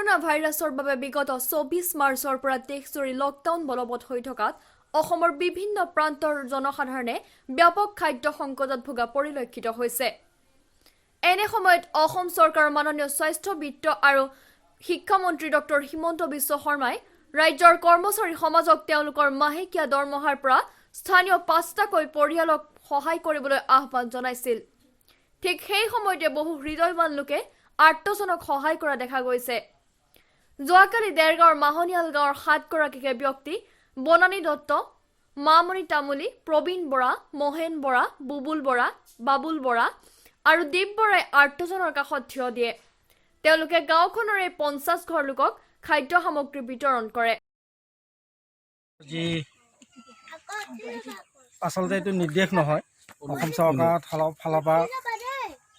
Corona ভাইৰাছৰ বাবে বিগত 24 মাৰ্চৰ পৰা দেশজুৰি লকডাউন বলবৎ হৈ থকাত অসমৰ বিভিন্ন প্ৰান্তৰ জনসাধাৰণে ব্যাপক খাদ্য সংকটত ভোগা পৰিলক্ষিত হৈছে। এনে সময়ত অসম চৰকাৰৰ মাননীয় স্বাস্থ্য বিত্ত আৰু শিক্ষামন্ত্ৰী ডক্টৰ হিমন্ত বিশ্ব শৰ্মাই ৰাজ্যৰ কৰ্মচাৰী সমাজক তেওঁলোকৰ মাহেকীয়া দৰমহাৰ পৰা স্থানীয় 5টাকৈ পৰিয়ালক সহায় কৰিবলৈ আহ্বান জনাইছিল। ঠিক সেই সময়তে বহু হৃদয়ৱান লোকে আৰ্তজনক সহায় কৰা দেখা গৈছে। যোৱাকালি দেৰগাঁৱৰ মাহনিয়াল গাঁৱৰ 7গৰাকীকে ব্যক্তি বনানী দত্ত, মামণি তামুলী, প্ৰবীণ বৰা, মহেন বৰা, বুবুল বৰা, বাবুল বৰা আৰু দীপ বৰাই আৰ্তজনৰ কাষত থিয় দিয়ে। তেওঁলোকে গাঁওখনৰে 50 ঘৰ লোকক খাদ্য সামগ্ৰী বিতৰণ কৰে। আচলতে এইটো নিৰ্দেশ নহয়, অসম চৰকাৰৰ ফালৰ পৰা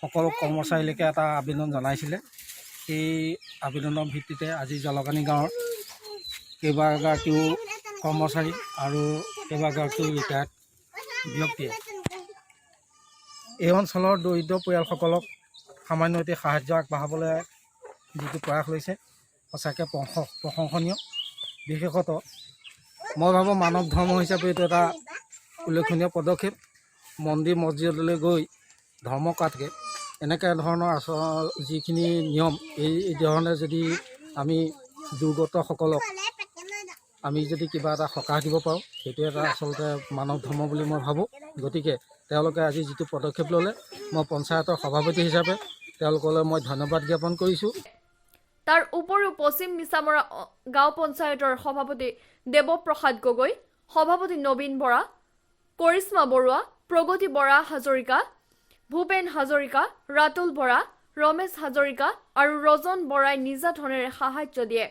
সকলো কৰ্মচাৰীলৈকে এটা আবেদন জনাইছিলে। সেই আবেদনৰ ভিত্তিতে আজি জলকানী গাঁৱৰ কেইবাগৰাকীও কৰ্মচাৰী আৰু কেইবাগৰাকীও ৰিটায়াৰ্ড ব্যক্তিয়ে এই অঞ্চলৰ দৰিদ্ৰ পৰিয়ালসকলক সামান্য এটি সাহায্য আগবঢ়াবলৈ যিটো প্ৰয়াস লৈছে সঁচাকৈ প্ৰশংসনীয়। বিশেষতঃ মই ভাবোঁ মানৱ ধৰ্ম হিচাপে এইটো এটা উল্লেখনীয় পদক্ষেপ। মন্দিৰ মছজিদলৈ গৈ ধৰ্ম কৰাতকৈ এনেকৈ ধৰণৰ যিখিনি নিয়ম এই ধৰণে যদি আমি দুৰ্গতসকলক আমি যদি কিবা এটা সকাহ দিব পাৰোঁ, সেইটো এটা আচলতে মানৱ ধৰ্ম বুলি মই ভাবোঁ। গতিকে তেওঁলোকে আজি যিটো পদক্ষেপ ল'লে, মই পঞ্চায়তৰ সভাপতি হিচাপে তেওঁলোকলৈ মই ধন্যবাদ জ্ঞাপন কৰিছোঁ। তাৰ উপৰিও পশ্চিম মিছামৰা গাঁও পঞ্চায়তৰ সভাপতি দেৱপ্ৰসাদ গগৈ, সভাপতি নবীন বৰা, কৰিশ্মা বৰুৱা, প্ৰগতি বৰা হাজৰিকা, ভূপেন হাজৰিকা, ৰাতুল বৰা, ৰমেশ হাজৰিকা আৰু ৰজন বৰাই নিজা ধনেৰে সাহায্য দিয়ে।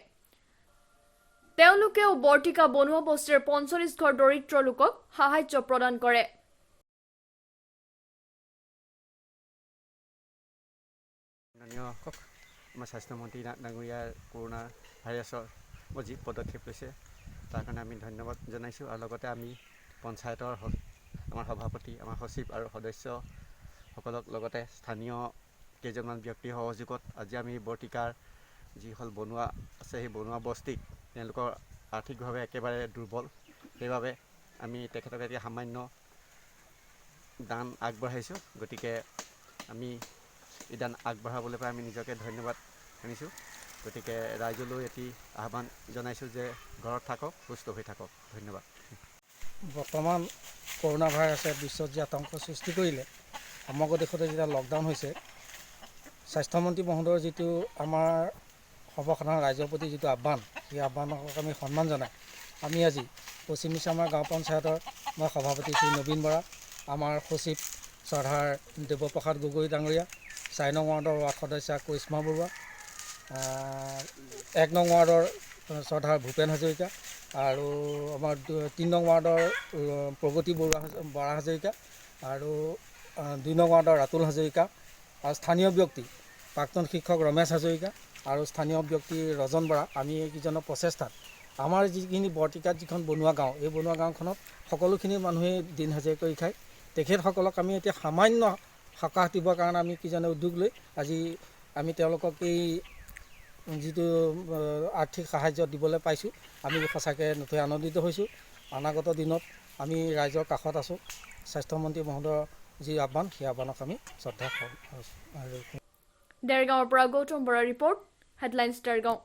তেওঁলোকেও বৰ্তিকা বনোৱা বস্তিৰ 45 ঘৰ দৰিদ্ৰ লোকক সাহায্য প্ৰদান কৰে। আমাৰ স্বাস্থ্যমন্ত্ৰী ডাঙৰীয়াৰ কৰোনা ভাইৰাছৰ যি পদক্ষেপ লৈছে তাৰ কাৰণে আমি ধন্যবাদ জনাইছোঁ। আৰু লগতে আমি পঞ্চায়তৰ আমাৰ সভাপতি, আমাৰ সচিব আৰু সদস্যসকলক লগতে স্থানীয় কেইজনমান ব্যক্তিৰ সহযোগত আজি আমি বৰ্তিকাৰ যিসকল বনোৱা আছে সেই বনোৱা বস্তিক তেওঁলোকৰ আৰ্থিকভাৱে একেবাৰে দুৰ্বল, সেইবাবে আমি তেখেতক এতিয়া সামান্য দান আগবঢ়াইছোঁ। গতিকে আমি এই দান আগবঢ়াবলৈ পাই আমি নিজকে ধন্যবাদ জানিছোঁ। গতিকে ৰাইজলৈ এটি আহ্বান জনাইছোঁ যে ঘৰত থাকক, সুস্থ হৈ থাকক। ধন্যবাদ। বৰ্তমান কৰোনা ভাইৰাছে বিশ্বত যি আতংক সৃষ্টি কৰিলে, সমগ্ৰ দেশতে যেতিয়া লকডাউন হৈছে, স্বাস্থ্যমন্ত্ৰী মহোদয়ৰ যিটো আমাৰ সৰ্বসাধাৰণ ৰাইজৰ প্ৰতি যিটো আহ্বান, সেই আহ্বানক আমি সন্মান জনাই আমি আজি পশ্চিম মিছামৰা গাঁও পঞ্চায়তৰ মই সভাপতি শ্ৰী নবীন বৰা, আমাৰ সচিব চৰ্দাৰ দেৱপ্ৰসাদ গগৈ ডাঙৰীয়া, 4 নং ৱাৰ্ডৰ ৱাৰ্ড সদস্যা কৰিশ্মা বৰুৱা, 1 নং ৱাৰ্ডৰ চৰ্দাৰ ভূপেন হাজৰিকা আৰু আমাৰ 3 নং ৱাৰ্ডৰ প্ৰগতি বৰা হাজৰিকা আৰু 2 নং ৱাৰ্ডৰ ৰাতুল হাজৰিকা আৰু স্থানীয় ব্যক্তি প্ৰাক্তন শিক্ষক ৰমেশ হাজৰিকা আৰু স্থানীয় ব্যক্তি ৰজন বৰা। আমি এইকেইজনৰ প্ৰচেষ্টাত আমাৰ যিখিনি বৰ্তিকাত যিখন বনোৱা গাঁও, এই বনোৱা গাঁওখনত সকলোখিনি মানুহে দিন হাজিৰা কৰি খায়। তেখেতসকলক আমি এতিয়া সামান্য সকাহ দিবৰ কাৰণে আমি কিজনে উদ্যোগ লৈ আজি আমি তেওঁলোকক এই যিটো আৰ্থিক সাহায্য দিবলৈ পাইছোঁ, আমি সঁচাকৈ নথৈ আনন্দিত হৈছোঁ। অনাগত দিনত আমি ৰাইজৰ কাষত আছোঁ। স্বাস্থ্যমন্ত্ৰী মহোদয়ৰ যি আহ্বান, সেই আহ্বানক আমি শ্ৰদ্ধা কৰোঁ। দেৰগাঁৱৰ পৰা গৌতম বৰাৰ ৰিপৰ্ট, হেডলাইন্স দেৰগাঁও।